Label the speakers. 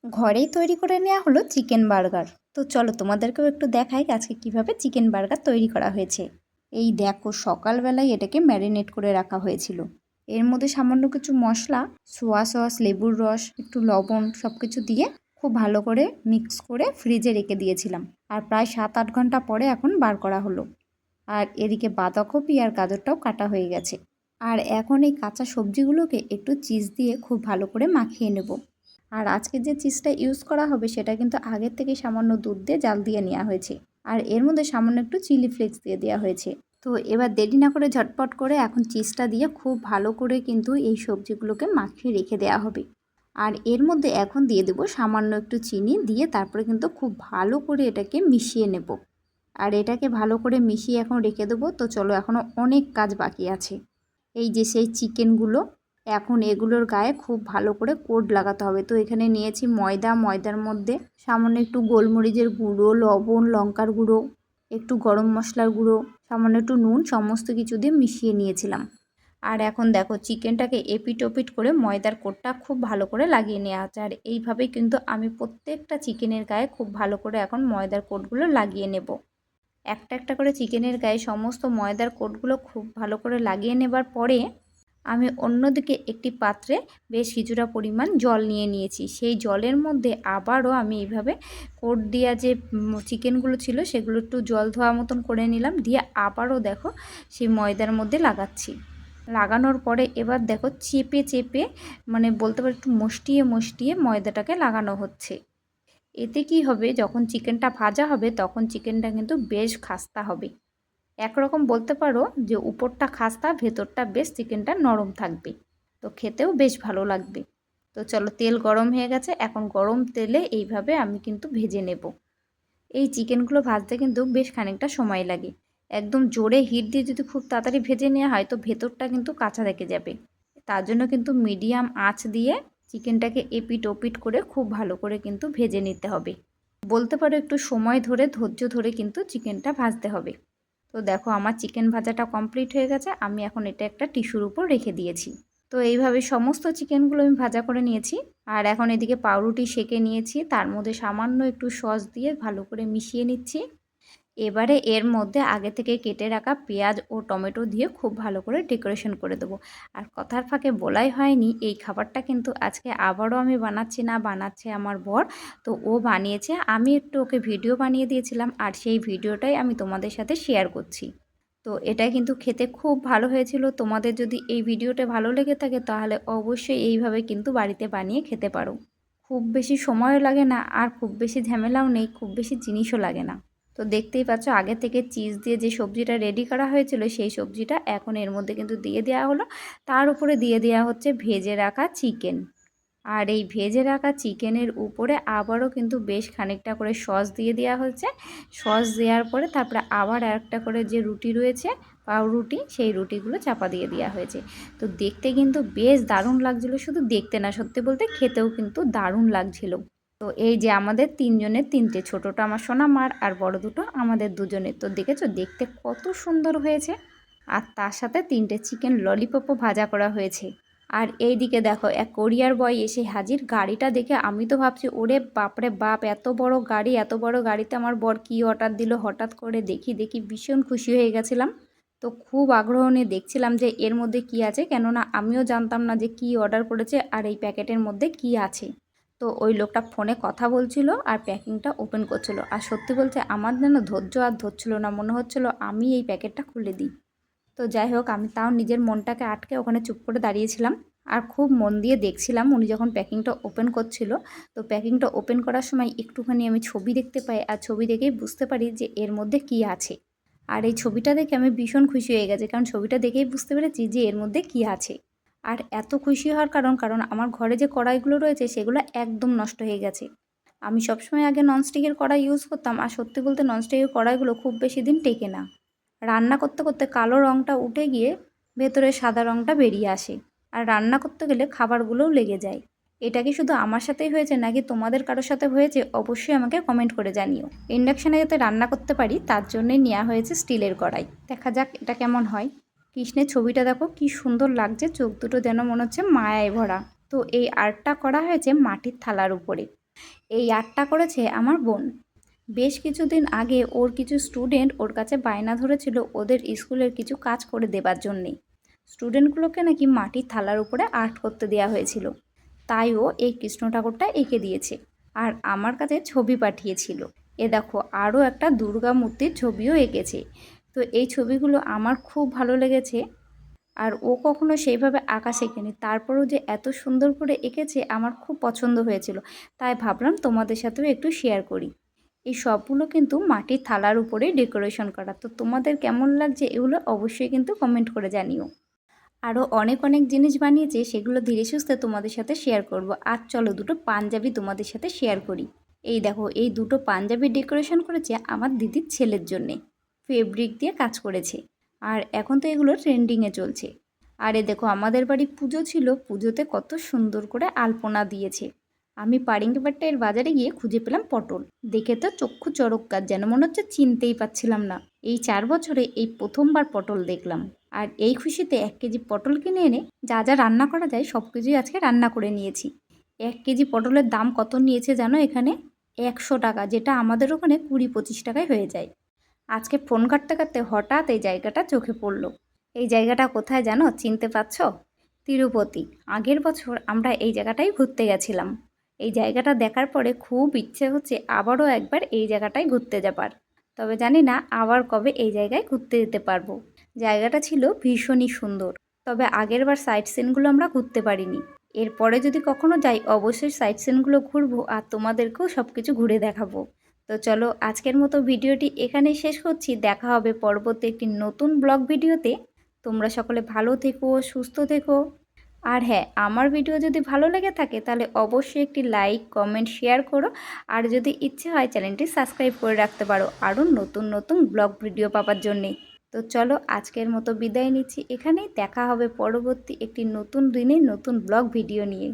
Speaker 1: ঘরেই তৈরি করে নেওয়া হলো চিকেন বার্গার। তো চলো তোমাদেরকেও একটু দেখাই আজকে কিভাবে চিকেন বার্গার তৈরি করা হয়েছে। এই দেখো, সকালবেলায় এটাকে ম্যারিনেট করে রাখা হয়েছিল। এর মধ্যে সামান্য কিছু মশলা, সোয়া সস, লেবুর রস, একটু লবণ সব কিছু দিয়ে খুব ভালো করে মিক্স করে ফ্রিজে রেখে দিয়েছিলাম। আর প্রায় 7-8 ঘন্টা পরে এখন বার করা হলো। আর এদিকে বাঁধাকপি আর গাজরটাও কাটা হয়ে গেছে। আর এখন এই কাঁচা সবজিগুলোকে একটু চিজ দিয়ে খুব ভালো করে মাখিয়ে নেব। আর আজকে যে চিজটা ইউজ করা হবে সেটা কিন্তু আগের থেকে সামান্য দুধ দিয়ে জাল দিয়ে নেওয়া হয়েছে। আর এর মধ্যে সামান্য একটু চিলি ফ্লেক্স দিয়ে দেওয়া হয়েছে। তো এবার দেরি না করে ঝটপট করে এখন চিজটা দিয়ে খুব ভালো করে কিন্তু এই সবজিগুলোকে মাখিয়ে রেখে দেওয়া হবে। আর এর মধ্যে এখন দিয়ে দেবো সামান্য একটু চিনি দিয়ে তারপরে কিন্তু খুব ভালো করে এটাকে মিশিয়ে নেব। আর এটাকে ভালো করে মিশিয়ে এখন রেখে দেবো। তো চলো, এখনও অনেক কাজ বাকি আছে। এই যে সেই চিকেনগুলো, এখন এগুলোর গায়ে খুব ভালো করে কোট লাগাতে হবে। তো এখানে নিয়েছি ময়দা, ময়দার মধ্যে সামান্য একটু গোলমরিচের গুঁড়ো, লবণ, লঙ্কার গুঁড়ো, একটু গরম মশলার গুঁড়ো, সামান্য একটু নুন, সমস্ত কিছু দিয়ে মিশিয়ে নিয়েছিলাম। আর এখন দেখো, চিকেনটাকে এপিট ওপিট করে ময়দার কোটটা খুব ভালো করে লাগিয়ে নেওয়া হচ্ছে। আর এইভাবেই কিন্তু আমি প্রত্যেকটা চিকেনের গায়ে খুব ভালো করে এখন ময়দার কোটগুলো লাগিয়ে নেব। একটা একটা করে চিকেনের গায়ে সমস্ত ময়দার কোটগুলো খুব ভালো করে লাগিয়ে নেবার পরে আমি অন্যদিকে একটি পাত্রে বেশ কিছুটা পরিমাণ জল নিয়ে নিয়েছি। সেই জলের মধ্যে আবারও আমি এইভাবে কোট দেওয়া যে চিকেনগুলো ছিল সেগুলো একটু জল ধোয়া মতন করে নিলাম, দিয়ে আবারও দেখো সেই ময়দার মধ্যে লাগাচ্ছি। লাগানোর পরে এবার দেখো চেপে চেপে, মানে বলতে পারি একটু মুষ্টিয়ে মুষ্টিয়ে ময়দাটাকে লাগানো হচ্ছে। এতে কি হবে, যখন চিকেনটা ভাজা হবে তখন চিকেনটা কিন্তু বেশ খাস্তা হবে। একরকম বলতে পারো যে উপরটা খাস্তা, ভেতরটা বেশ চিকেনটা নরম থাকবে। তো খেতেও বেশ ভালো লাগবে। তো চলো, তেল গরম হয়ে গেছে, এখন গরম তেলে এইভাবে আমি কিন্তু ভেজে নেব। এই চিকেনগুলো ভাজতে কিন্তু বেশ খানিকটা সময় লাগে। একদম জোরে হিট দিয়ে যদি খুব তাড়াতাড়ি ভেজে নেওয়া হয় তো ভেতরটা কিন্তু কাঁচা থেকে যাবে। তার জন্য কিন্তু মিডিয়াম আঁচ দিয়ে চিকেনটাকে এপিট ওপিট করে খুব ভালো করে কিন্তু ভেজে নিতে হবে। বলতে পারো একটু সময় ধরে, ধৈর্য ধরে কিন্তু চিকেনটা ভাজতে হবে। তো দেখো, আমার চিকেন ভাজাটা কমপ্লিট হয়ে গেছে। আমি এখন এটা একটা টিস্যুর উপর রেখে দিয়েছি। তো এইভাবে সমস্ত চিকেনগুলো আমি ভাজা করে নিয়েছি। আর এখন এদিকে পাউরুটি সেঁকে নিয়েছি, তার মধ্যে সামান্য একটু সস দিয়ে ভালো করে মিশিয়ে নিচ্ছি। এবারে এর মধ্যে আগে থেকে কেটে রাখা পেঁয়াজ ও টমেটো দিয়ে খুব ভালো করে ডেকোরেশন করে দেবো। আর কথার ফাঁকে বলাই হয়নি, এই খাবারটা কিন্তু আজকে আবারও আমি বানাচ্ছি না, বানাচ্ছে আমার বর। তো ও বানিয়েছে, আমি একটু ওকে ভিডিও বানিয়ে দিয়েছিলাম আর সেই ভিডিওটাই আমি তোমাদের সাথে শেয়ার করছি। তো এটা কিন্তু খেতে খুব ভালো হয়েছিল। তোমাদের যদি এই ভিডিওটা ভালো লেগে থাকে তাহলে অবশ্যই এইভাবে কিন্তু বাড়িতে বানিয়ে খেতে পারো। খুব বেশি সময়ও লাগে না আর খুব বেশি ঝামেলাও নেই, খুব বেশি জিনিসও লাগে না। তো দেখতেই পাচ্ছ, আগে থেকে চিজ দিয়ে যে সবজিটা রেডি করা হয়েছিল সেই সবজিটা এখন এর মধ্যে কিন্তু দিয়ে দেওয়া হলো। তার উপরে দিয়ে দেওয়া হচ্ছে ভেজে রাখা চিকেন। আর এই ভেজে রাখা চিকেনের উপরে আবারও কিন্তু বেশ খানিকটা করে সস দিয়ে দেওয়া হচ্ছে। সস দেওয়ার পরে তারপরে আবার একটা করে যে রুটি রয়েছে, পাউরুটি, সেই রুটিগুলো চাপা দিয়ে দেওয়া হয়েছে। তো দেখতে কিন্তু বেশ দারুণ লাগছিলো, শুধু দেখতে না, সত্যি বলতে খেতেও কিন্তু দারুণ লাগছিল। তো এই যে আমাদের তিনজনের তিনটে, ছোটোটা আমার সোনামার আর বড় দুটো আমাদের দুজনের। তো দেখেছো দেখতে কত সুন্দর হয়েছে। আর তার সাথে 3টে চিকেন ললিপপও ভাজা করা হয়েছে। আর এই দিকে দেখো, এক কোরিয়ার বয় এসে হাজির। গাড়িটা দেখে আমি তো ভাবছি, ওরে বাপরে বাপ, এত বড় গাড়ি, এত বড় গাড়িতে আমার বর কী অর্ডার দিল হঠাৎ করে। দেখি ভীষণ খুশি হয়ে গেছিলাম। তো খুব আগ্রহ নিয়ে দেখছিলাম যে এর মধ্যে কি আছে, কেননা আমিও জানতাম না যে কি অর্ডার করেছে আর এই প্যাকেটের মধ্যে কি আছে। তো ওই লোকটা ফোনে কথা বলছিল আর প্যাকিংটা ওপেন করছিল। আর সত্যি বলতে আমার যেন ধৈর্য আর ধরছিল না, মনে হচ্ছিল আমি এই প্যাকেটটা খুলে দিই। তো যাই হোক, আমি তাও নিজের মনটাকে আটকে ওখানে চুপ করে দাঁড়িয়েছিলাম আর খুব মন দিয়ে দেখছিলাম উনি যখন প্যাকিংটা ওপেন করছিল। তো প্যাকিংটা ওপেন করার সময় একটুখানি আমি ছবি দেখতে পাই আর ছবি দেখেই বুঝতে পারি যে এর মধ্যে কি আছে। আর এই ছবিটা দেখে আমি ভীষণ খুশি হয়ে গেছি, কারণ ছবিটা দেখেই বুঝতে পেরেছি যে এর মধ্যে কি আছে। আর এত খুশি হওয়ার কারণ আমার ঘরে যে কড়াইগুলো রয়েছে সেগুলো একদম নষ্ট হয়ে গেছে। আমি সবসময় আগে ননস্টিকের কড়াই ইউজ করতাম, আর সত্যি বলতে ননস্টিকের কড়াইগুলো খুব বেশি দিন টেকে না। রান্না করতে করতে কালো রঙটা উঠে গিয়ে ভেতরে সাদা রঙটা বেরিয়ে আসে, আর রান্না করতে গেলে খাবারগুলোও লেগে যায়। এটা কি শুধু আমার সাথেই হয়েছে নাকি তোমাদের কারোর সাথে হয়েছে, অবশ্যই আমাকে কমেন্ট করে জানিও। ইন্ডাকশানে যাতে রান্না করতে পারি তার জন্যই নেওয়া হয়েছে স্টিলের কড়াই। দেখা যাক এটা কেমন হয়। কৃষ্ণের ছবিটা দেখো কি সুন্দর লাগছে, চোখ দুটো যেন মনে হচ্ছে মায়ায় ভরা। তো এই আর্টটা করা হয়েছে মাটির থালার উপরে। এই আর্টটা করেছে আমার বোন। বেশ কিছুদিন আগে ওর কিছু স্টুডেন্ট ওর কাছে বায়না ধরেছিল ওদের স্কুলের কিছু কাজ করে দেবার জন্যে। স্টুডেন্টগুলোকে নাকি মাটির থালার উপরে আর্ট করতে দেওয়া হয়েছিল, তাই ও এই কৃষ্ণ ঠাকুরটা এঁকে দিয়েছে আর আমার কাছে ছবি পাঠিয়েছিল। এ দেখো আরও একটা দুর্গা মূর্তির ছবিও এঁকেছে। তো এই ছবিগুলো আমার খুব ভালো লেগেছে। আর ও কখনো সেইভাবে আঁকা শেখেনি, তারপরেও যে এত সুন্দর করে এঁকেছে আমার খুব পছন্দ হয়েছিল, তাই ভাবলাম তোমাদের সাথেও একটু শেয়ার করি। এই সবগুলো কিন্তু মাটির থালার উপরে ডেকোরেশন করা। তো তোমাদের কেমন লাগছে এগুলো অবশ্যই কিন্তু কমেন্ট করে জানিও। আরও অনেক অনেক জিনিস বানিয়েছে, সেগুলো ধীরে সুস্থে তোমাদের সাথে শেয়ার করব। আর চলো দুটো পাঞ্জাবি তোমাদের সাথে শেয়ার করি। এই দেখো এই দুটো পাঞ্জাবি ডেকোরেশন করেছে আমার দিদির ছেলের জন্যে, ফেব্রিক দিয়ে কাজ করেছে। আর এখন তো এগুলো ট্রেন্ডিংয়ে চলছে। আর এ দেখো আমাদের বাড়ি পুজো ছিল, পুজোতে কত সুন্দর করে আলপনা দিয়েছে। আমি পারিঙ্গিপাট্টার বাজারে গিয়ে খুঁজে পেলাম পটল। দেখে তো চক্ষু চড়ক, যেন মনে হচ্ছে চিনতেই পাচ্ছিলাম না। এই 4 বছরে এই প্রথমবার পটল দেখলাম। আর এই খুশিতে 1 কেজি পটল কিনে এনে যা যা রান্না করা যায় সব কিছুই আজকে রান্না করে নিয়েছি। 1 কেজি পটলের দাম কত নিয়েছে জানো এখানে? 100 টাকা, যেটা আমাদের ওখানে 20-25 টাকায় হয়ে যায়। আজকে ফোন কাটতে কাটতে হঠাৎ এই জায়গাটা চোখে পড়লো। এই জায়গাটা কোথায় জানো? চিনতে পারছ? তিরুপতি। আগের বছর আমরা এই জায়গাটাই ঘুরতে গেছিলাম। এই জায়গাটা দেখার পরে খুব ইচ্ছে হচ্ছে আবারও একবার এই জায়গাটায় ঘুরতে যাবার। তবে জানি না আবার কবে এই জায়গায় ঘুরতে যেতে পারবো। জায়গাটা ছিল ভীষণই সুন্দর, তবে আগেরবার সাইট সিনগুলো আমরা ঘুরতে পারিনি। এরপরে যদি কখনো যাই অবশ্যই সাইট সিনগুলো ঘুরবো আর তোমাদেরকেও সব কিছু ঘুরে দেখাবো। তো চলো আজকের মতো ভিডিওটি এখানেই শেষ করছি। দেখা হবে পরবর্তী একটি নতুন ব্লগ ভিডিওতে। তোমরা সকলে ভালো থেকো, সুস্থ থেকো। আর হ্যাঁ, আমার ভিডিও যদি ভালো লেগে থাকে তাহলে অবশ্যই একটি লাইক, কমেন্ট, শেয়ার করো। আর যদি ইচ্ছে হয় চ্যানেলটি সাবস্ক্রাইব করে রাখতে পারো আরও নতুন নতুন ব্লগ ভিডিও পাওয়ার জন্যে। তো চলো আজকের মতো বিদায় নিচ্ছি এখানেই। দেখা হবে পরবর্তী একটি নতুন দিনে নতুন ব্লগ ভিডিও নিয়ে।